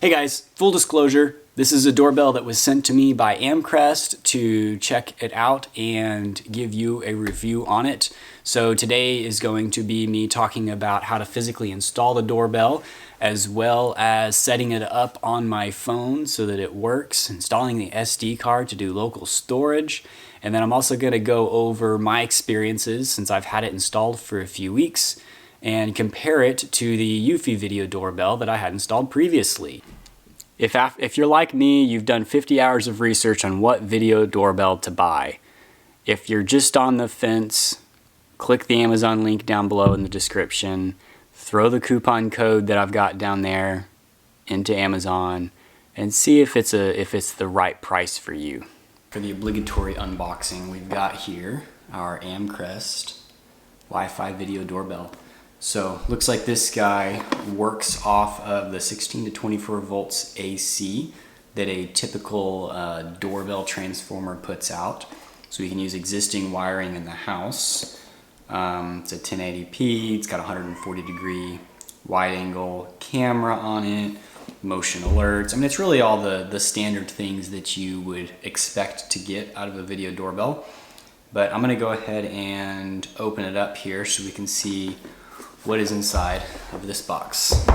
Hey guys, full disclosure, this is a doorbell that was sent to me by Amcrest to check it out and give you a review on it. So today is going to be me talking about how to physically install the doorbell, as well as setting it up on my phone so that it works, installing the SD card to do local storage, and then I'm also going to go over my experiences since I've had it installed for a few weeks, and compare it to the Eufy video doorbell that I had installed previously. If you're like me, you've done 50 hours of research on what video doorbell to buy. If you're just on the fence, click the Amazon link down below in the description, throw the coupon code that I've got down there into Amazon, and see if it's the right price for you. For the obligatory unboxing, we've got here our Amcrest WiFi video doorbell. So looks like this guy works off of the 16 to 24 volts AC that a typical doorbell transformer puts out. So we can use existing wiring in the house. It's a 1080p, it's got a 140 degree wide angle camera on it, motion alerts. I mean, it's really all the standard things that you would expect to get out of a video doorbell. But I'm gonna go ahead and open it up here so we can see what is inside of this box.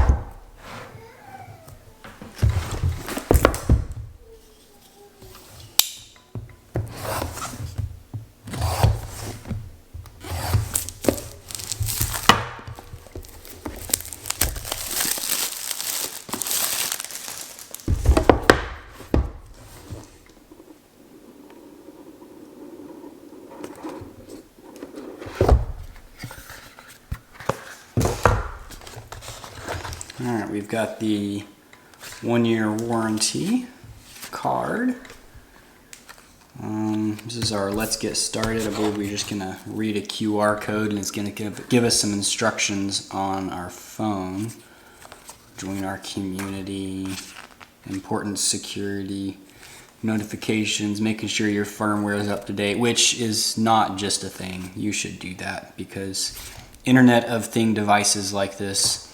Alright, we've got the 1-year warranty card. This is our Let's Get Started. I believe we're just going to read a QR code and it's going to give us some instructions on our phone. Join our community, important security, notifications, making sure your firmware is up to date, which is not just a thing. You should do that because Internet of Thing devices like this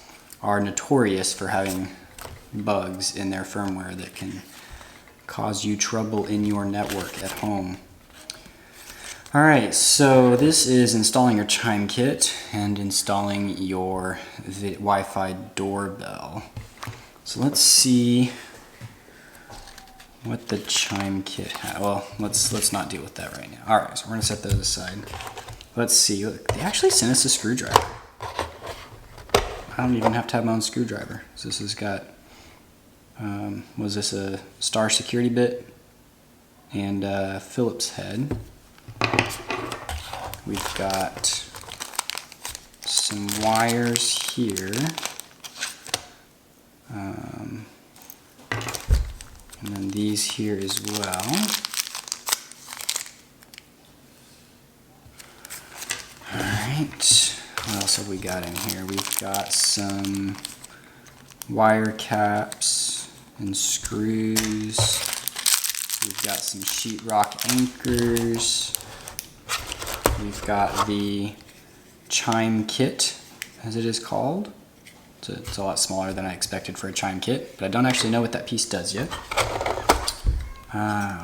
are notorious for having bugs in their firmware that can cause you trouble in your network at home. Alright, so this is installing your Chime Kit and installing your Wi-Fi doorbell. So let's see what the Chime Kit has. Well, let's not deal with that right now. Alright, so we're going to set those aside. Let's see. Look, they actually sent us a screwdriver. I don't even have to have my own screwdriver. So this has got, was this a star security bit and a Phillips head. We've got some wires here. And then these here as well. All right. What else have we got in here? We've got some wire caps and screws. We've got some sheetrock anchors. We've got the Chime Kit, as it is called. It's a lot smaller than I expected for a Chime Kit, but I don't actually know what that piece does yet.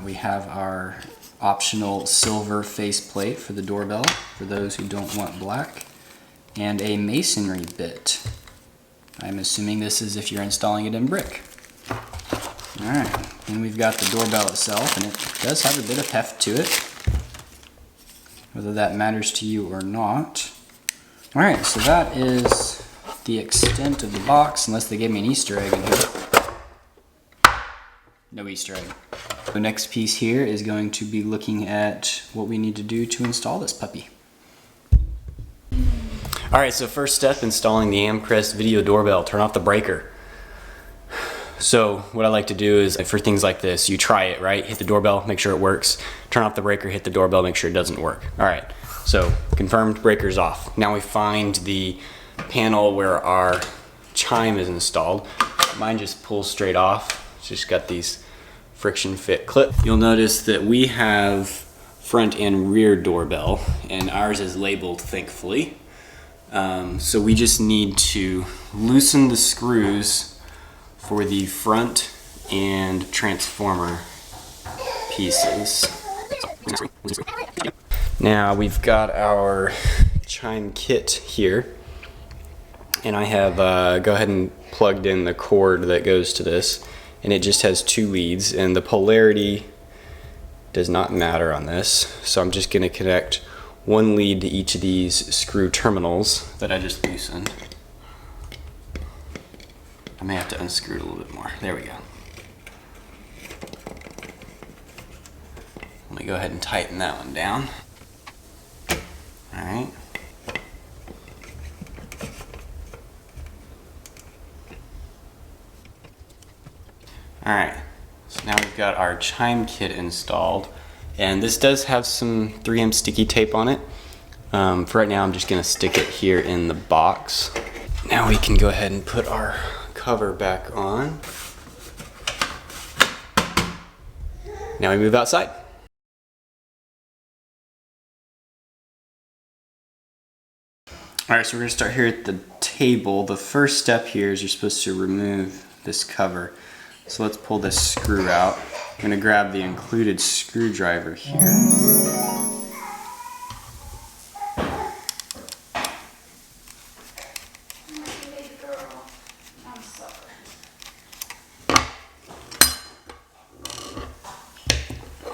We have our optional silver faceplate for the doorbell, for those who don't want black. And a masonry bit. I'm assuming this is if you're installing it in brick. Alright, and we've got the doorbell itself, and it does have a bit of heft to it, whether that matters to you or not. Alright, so that is the extent of the box, unless they gave me an Easter egg in here. No Easter egg. The next piece here is going to be looking at what we need to do to install this puppy. Alright, so first step, installing the Amcrest video doorbell. Turn off the breaker. So what I like to do is, for things like this, you try it, right? Hit the doorbell, make sure it works. Turn off the breaker, hit the doorbell, make sure it doesn't work. Alright, so confirmed, breaker's off. Now we find the panel where our chime is installed. Mine just pulls straight off. It's just got these friction fit clips. You'll notice that we have front and rear doorbell, and ours is labeled, thankfully. So we just need to loosen the screws for the front and transformer pieces. Now we've got our Chime Kit here, and I have go ahead and plugged in the cord that goes to this, and it just has 2 leads, and the polarity does not matter on this, so I'm just going to connect 1 lead to each of these screw terminals that I just loosened. I may have to unscrew it a little bit more. There we go. Let me go ahead and tighten that one down. Alright. Alright, so now we've got our Chime Kit installed, and this does have some 3M sticky tape on it. For right now I'm just going to stick it here in the box. Now we can go ahead and put our cover back on. Now we move outside. Alright, so we're going to start here at the table. The first step here is you're supposed to remove this cover. So let's pull this screw out. I'm going to grab the included screwdriver here.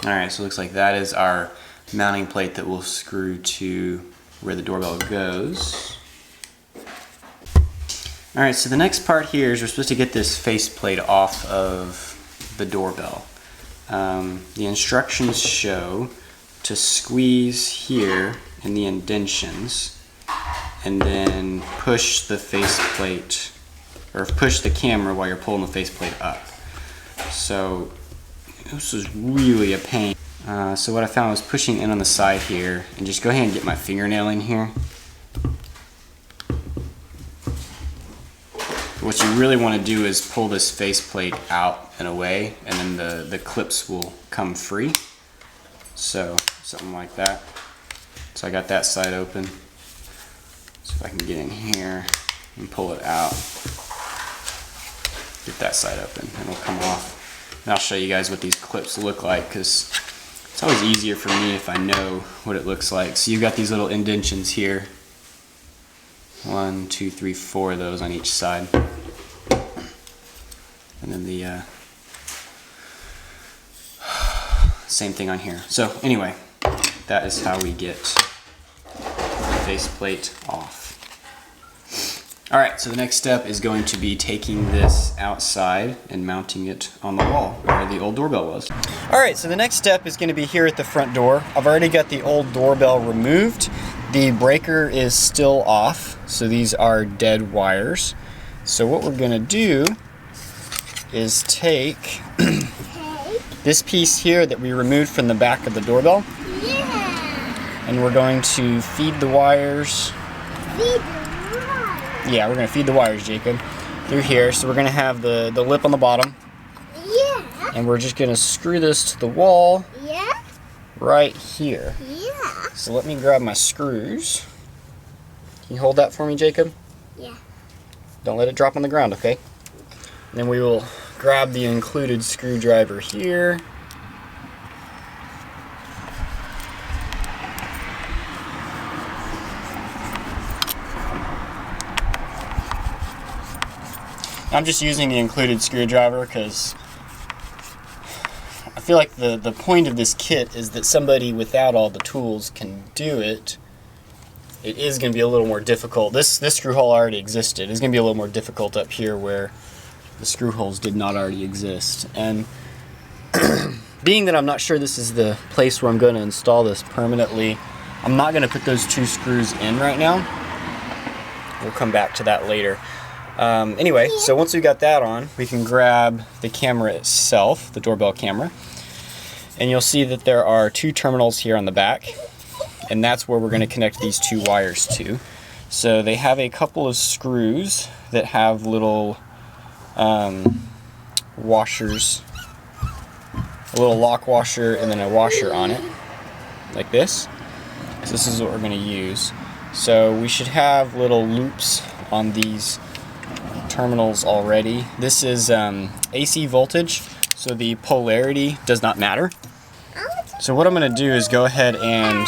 Alright, so it looks like that is our mounting plate that will screw to where the doorbell goes. Alright, so the next part here is we're supposed to get this faceplate off of the doorbell. The instructions show to squeeze here in the indentions and then push the faceplate, or push the camera while you're pulling the faceplate up. So this was really a pain. So what I found was pushing in on the side here, and just go ahead and get my fingernail in here. What you really want to do is pull this faceplate out and away, and then the clips will come free. So something like that. So I got that side open. So if I can get in here and pull it out, get that side open, and it'll come off. And I'll show you guys what these clips look like, because it's always easier for me if I know what it looks like. So you've got these little indentions here. 1, 2, 3, 4 of those on each side. And then the same thing on here. So anyway, that is how we get the faceplate off. Alright, so the next step is going to be taking this outside and mounting it on the wall where the old doorbell was. Alright, so the next step is going to be here at the front door. I've already got the old doorbell removed. The breaker is still off, so these are dead wires. So what we're going to do is take this piece here that we removed from the back of the doorbell, and we're going to feed the wires. Yeah, we're going to feed the wires, Jacob, through here. So we're going to have the lip on the bottom. Yeah. And we're just going to screw this to the wall. Yeah. Right here. Yeah. So let me grab my screws. Can you hold that for me, Jacob? Yeah. Don't let it drop on the ground, okay? And then we will grab the included screwdriver here. I'm just using the included screwdriver because I feel like the point of this kit is that somebody without all the tools can do it. It is going to be a little more difficult. This screw hole already existed. It's going to be a little more difficult up here where the screw holes did not already exist. And being that I'm not sure this is the place where I'm going to install this permanently, I'm not going to put those 2 screws in right now. We'll come back to that later. Anyway, so once we got that on, we can grab the camera itself, the doorbell camera, and you'll see that there are 2 terminals here on the back, and that's where we're going to connect these 2 wires to. So they have a couple of screws that have little washers, a little lock washer and then a washer on it, like this. So this is what we're going to use. So we should have little loops on these terminals already. This is AC voltage, so the polarity does not matter. So what I'm going to do is go ahead and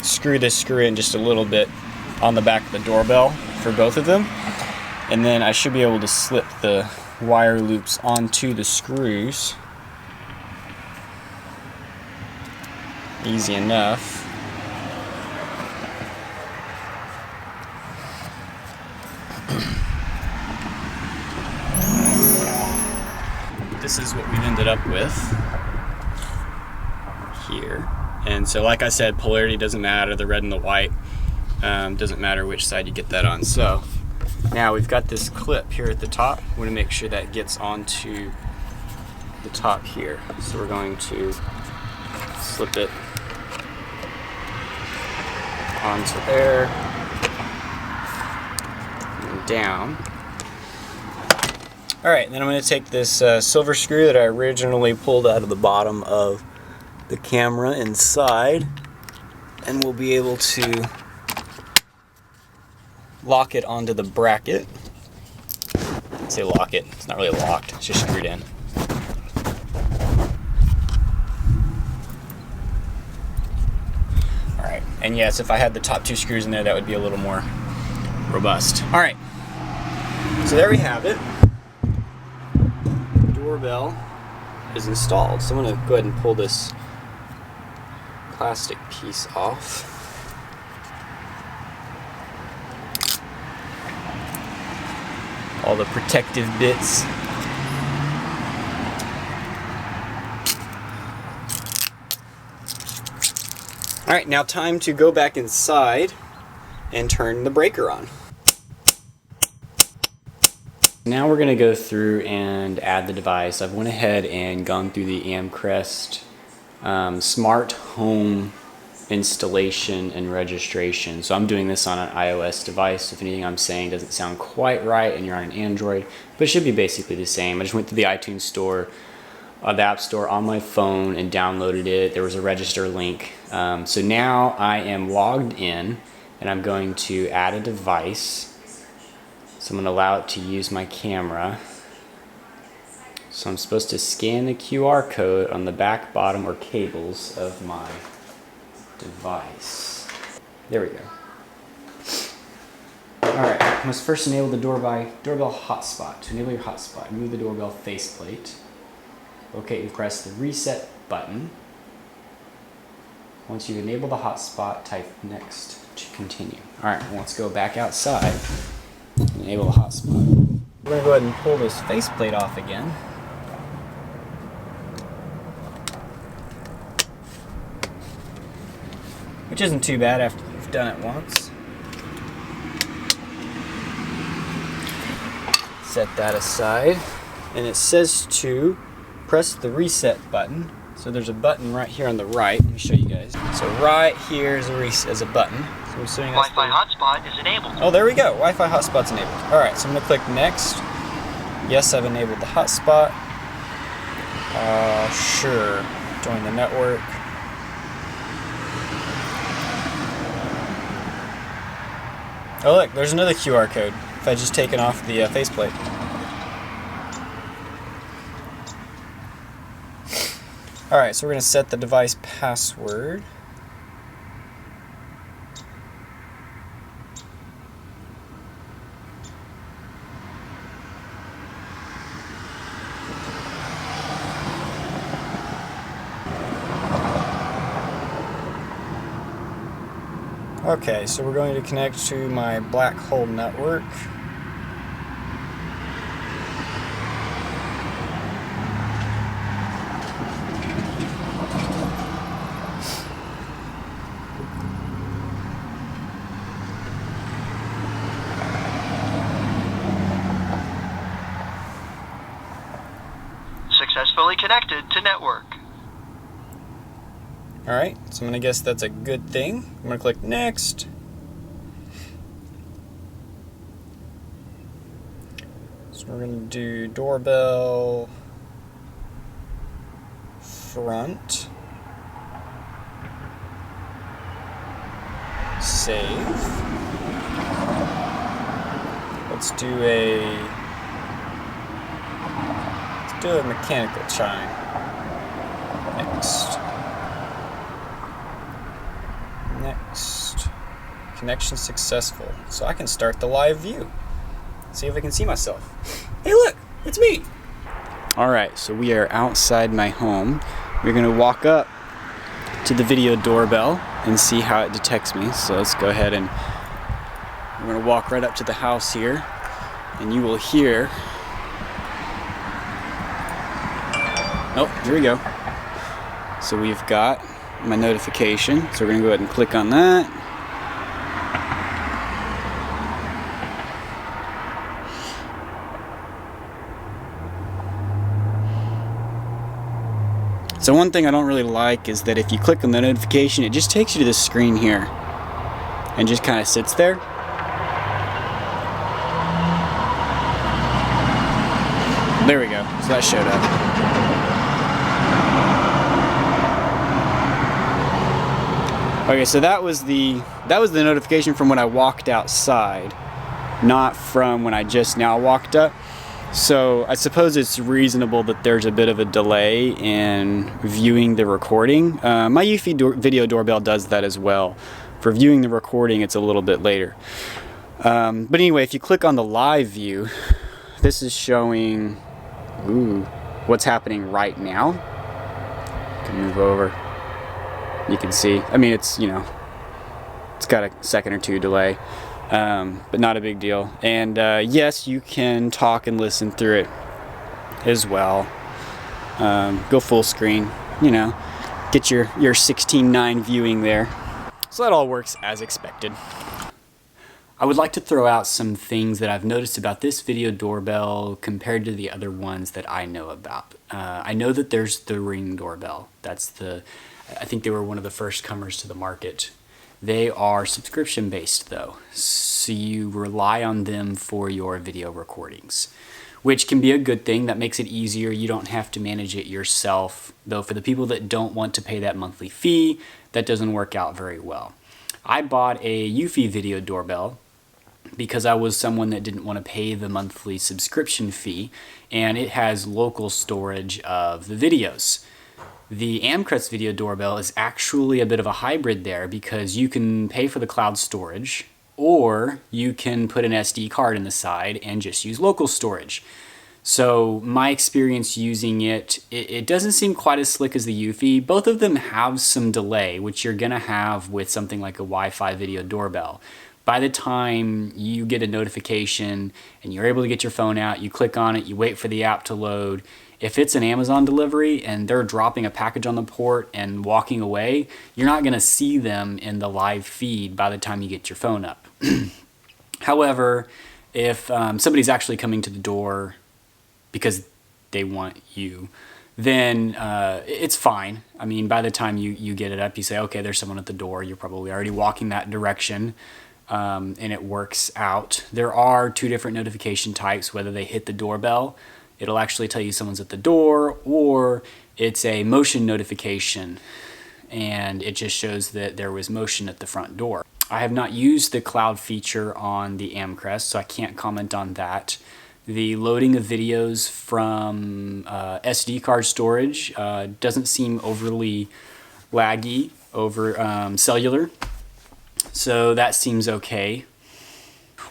screw this screw in just a little bit on the back of the doorbell for both of them, and then I should be able to slip the wire loops onto the screws. Easy enough. This is what we've ended up with here. And so like I said, polarity doesn't matter, the red and the white. Doesn't matter which side you get that on. So now we've got this clip here at the top. We want to make sure that gets onto the top here. So we're going to slip it onto there and down. Alright, then I'm going to take this silver screw that I originally pulled out of the bottom of the camera inside, and we'll be able to lock it onto the bracket. I say lock it, it's not really locked, it's just screwed in. Alright, and yes, if I had the top two screws in there, that would be a little more robust. Alright, so there we have it. Doorbell is installed. So I'm going to go ahead and pull this plastic piece off. All the protective bits. Alright, now time to go back inside and turn the breaker on. Now we're going to go through and add the device. I've went ahead and gone through the Amcrest smart home installation and registration. So I'm doing this on an iOS device. If anything I'm saying doesn't sound quite right and you're on an Android, but it should be basically the same. I just went to the iTunes store, the App Store on my phone and downloaded it. There was a register link. So now I am logged in and I'm going to add a device. So I'm going to allow it to use my camera. So I'm supposed to scan the QR code on the back, bottom, or cables of my device. There we go. Alright, I must first enable the doorbell hotspot. To enable your hotspot, remove the doorbell faceplate. Okay, and press the reset button. Once you've enabled the hotspot, type next to continue. Alright, let's go back outside. Enable the hotspot. We're going to go ahead and pull this faceplate off again. Which isn't too bad after you've done it once. Set that aside. And it says to press the reset button. So there's a button right here on the right. Let me show you guys. So right here is a button. So I'm assuming that's Wi-Fi hotspot is enabled. Oh, there we go. Wi-Fi hotspot's enabled. Alright, so I'm going to click next. Yes, I've enabled the hotspot. Sure. Join the network. Oh look, there's another QR code. If I just taken off the faceplate. Alright, so we're going to set the device password. Okay, so we're going to connect to my black hole network. Successfully connected to network. Alright, so I'm going to guess that's a good thing. I'm going to click next. So we're going to do doorbell front. Save. let's do a mechanical chime next. Connection successful. So I can start the live view. See if I can see myself. Hey look, it's me. Alright, so we are outside my home. We're gonna walk up to the video doorbell and see how it detects me. So let's go ahead and we're gonna walk right up to the house here, and you will hear. Oh, here we go. So we've got my notification. So we're gonna go ahead and click on that. So one thing I don't really like is that if you click on the notification, it just takes you to this screen here and just kind of sits there. There we go. So that showed up. Okay, so that was the notification from when I walked outside, not from when I just now walked up. So I suppose it's reasonable that there's a bit of a delay in viewing the recording. My Eufy video doorbell does that as well. For viewing the recording, it's a little bit later. But anyway, if you click on the live view, this is showing what's happening right now. I can move over. You can see. I mean, it's, you know, it's got a second or two delay. But not a big deal. And yes, you can talk and listen through it as well. Go full screen, you know, get your 16:9 viewing there. So that all works as expected. I would like to throw out some things that I've noticed about this video doorbell compared to the other ones that I know about. I know that there's the Ring doorbell. I think they were one of the first comers to the market. They are subscription based though, so you rely on them for your video recordings, which can be a good thing. That makes it easier. You don't have to manage it yourself, though for the people that don't want to pay that monthly fee, that doesn't work out very well. I bought a Eufy video doorbell because I was someone that didn't want to pay the monthly subscription fee, and it has local storage of the videos. The Amcrest video doorbell is actually a bit of a hybrid there because you can pay for the cloud storage, or you can put an SD card in the side and just use local storage. So my experience using it doesn't seem quite as slick as the Eufy. Both of them have some delay, which you're gonna have with something like a Wi-Fi video doorbell. By the time you get a notification and you're able to get your phone out, you click on it, you wait for the app to load. If it's an Amazon delivery and they're dropping a package on the port and walking away, you're not gonna see them in the live feed by the time you get your phone up. However, if somebody's actually coming to the door because they want you, then it's fine. I mean, by the time you get it up, you say, okay, there's someone at the door. You're probably already walking that direction, and it works out. There are two different notification types, whether they hit the doorbell, it'll actually tell you someone's at the door, or it's a motion notification, and it just shows that there was motion at the front door. I have not used the cloud feature on the Amcrest, so I can't comment on that. The loading of videos from SD card storage doesn't seem overly laggy over cellular, so that seems okay.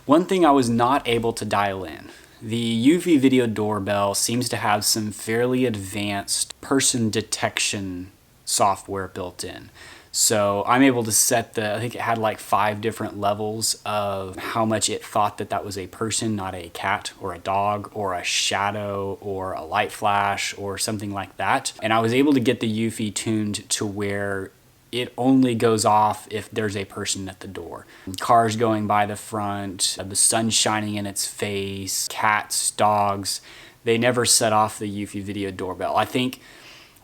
One thing I was not able to dial in. The Eufy video doorbell seems to have some fairly advanced person detection software built in. So I'm able to set I think it had like 5 different levels of how much it thought that was a person, not a cat or a dog or a shadow or a light flash or something like that. And I was able to get the Eufy tuned to where it only goes off if there's a person at the door. Cars going by the front, the sun shining in its face, cats, dogs, they never set off the Eufy video doorbell. I think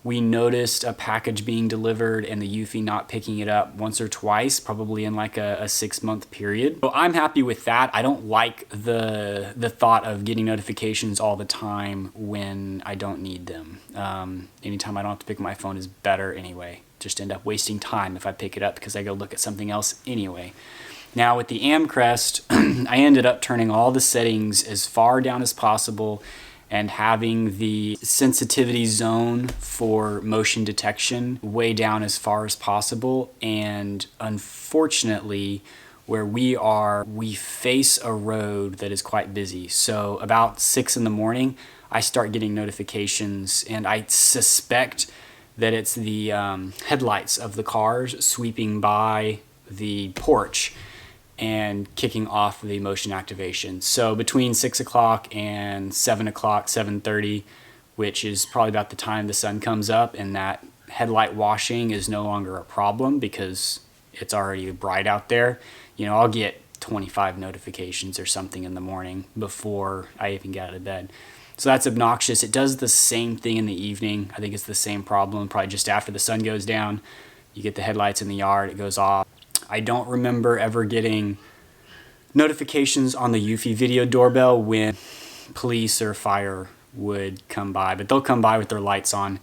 we noticed a package being delivered and the Eufy not picking it up once or twice, probably in like a 6-month period. So I'm happy with that. I don't like the thought of getting notifications all the time when I don't need them. Anytime I don't have to pick up my phone is better anyway. Just end up wasting time if I pick it up because I go look at something else anyway. Now with the Amcrest, I ended up turning all the settings as far down as possible and having the sensitivity zone for motion detection way down as far as possible. And unfortunately, where we are, we face a road that is quite busy. So about 6 in the morning, I start getting notifications, and I suspect that it's the headlights of the cars sweeping by the porch and kicking off the motion activation. So between 6 o'clock and 7 o'clock, 7:30, which is probably about the time the sun comes up, and that headlight washing is no longer a problem because it's already bright out there. You know, I'll get 25 notifications or something in the morning before I even get out of bed. So that's obnoxious. It does the same thing in the evening. I think it's the same problem, probably just after the sun goes down. You get the headlights in the yard, it goes off. I don't remember ever getting notifications on the Eufy video doorbell when police or fire would come by, but they'll come by with their lights on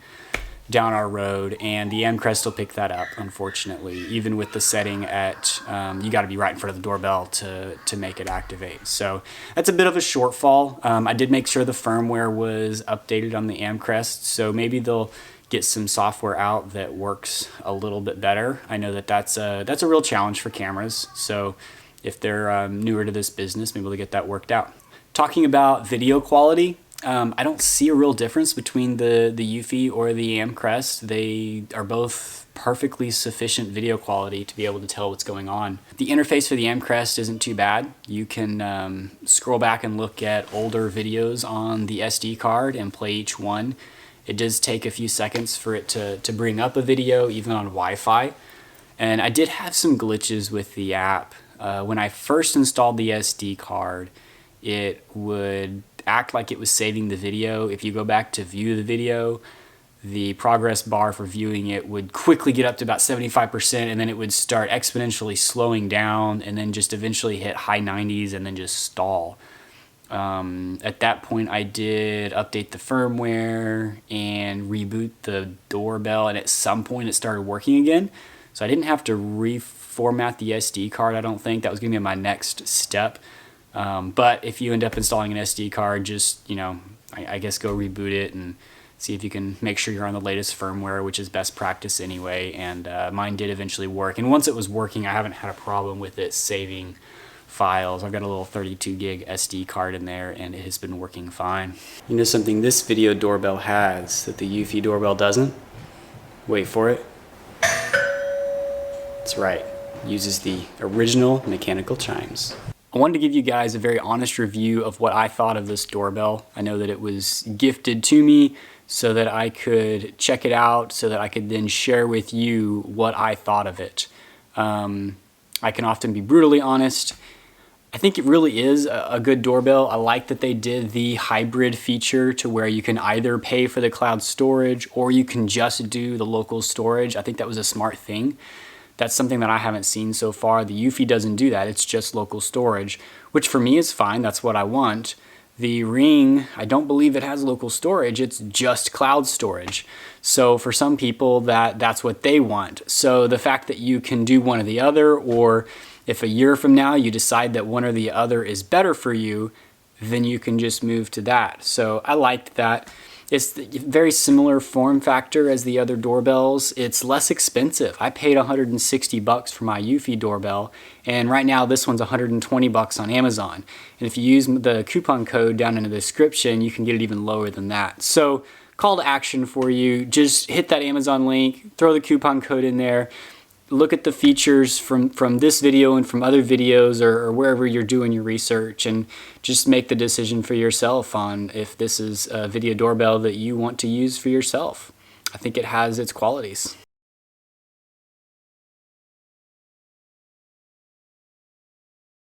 down our road, and the Amcrest will pick that up, unfortunately, even with the setting at, you got to be right in front of the doorbell to make it activate. So that's a bit of a shortfall. I did make sure the firmware was updated on the Amcrest, so maybe they'll get some software out that works a little bit better. I know that that's a real challenge for cameras, so if they're newer to this business, maybe they'll get that worked out. Talking about video quality, I don't see a real difference between the Eufy or the Amcrest. They are both perfectly sufficient video quality to be able to tell what's going on. The interface for the Amcrest isn't too bad. You can scroll back and look at older videos on the SD card and play each one. It does take a few seconds for it to bring up a video, even on Wi-Fi. And I did have some glitches with the app. When I first installed the SD card, it would act like it was saving the video. If you go back to view the video, the progress bar for viewing it would quickly get up to about 75%, and then it would start exponentially slowing down and then just eventually hit high 90s and then just stall. At that point, I did update the firmware and reboot the doorbell, and at some point it started working again. So I didn't have to reformat the SD card, I don't think. That was going to be my next step. But if you end up installing an SD card, just, I guess go reboot it and see if you can make sure you're on the latest firmware, which is best practice anyway. And mine did eventually work. And once it was working, I haven't had a problem with it saving files. I've got a little 32 gig SD card in there, and it has been working fine. You know something this video doorbell has that the Eufy doorbell doesn't? Wait for it. That's right. It uses the original mechanical chimes. I wanted to give you guys a very honest review of what I thought of this doorbell. I know that it was gifted to me so that I could check it out, so that I could then share with you what I thought of it. I can often be brutally honest. I think it really is a good doorbell. I like that they did the hybrid feature to where you can either pay for the cloud storage or you can just do the local storage. I think that was a smart thing. That's something that I haven't seen so far. The Eufy doesn't do that. It's just local storage, which for me is fine. That's what I want. The Ring, I don't believe it has local storage. It's just cloud storage. So for some people, that's what they want. So the fact that you can do one or the other, or if a year from now you decide that one or the other is better for you, then you can just move to that. So I liked that. It's a very similar form factor as the other doorbells. It's less expensive. I paid $160 for my Eufy doorbell, and right now this one's $120 on Amazon. And if you use the coupon code down in the description, you can get it even lower than that. So call to action for you, just hit that Amazon link, throw the coupon code in there, look at the features from this video and from other videos or wherever you're doing your research, and just make the decision for yourself on if this is a video doorbell that you want to use for yourself. I think it has its qualities.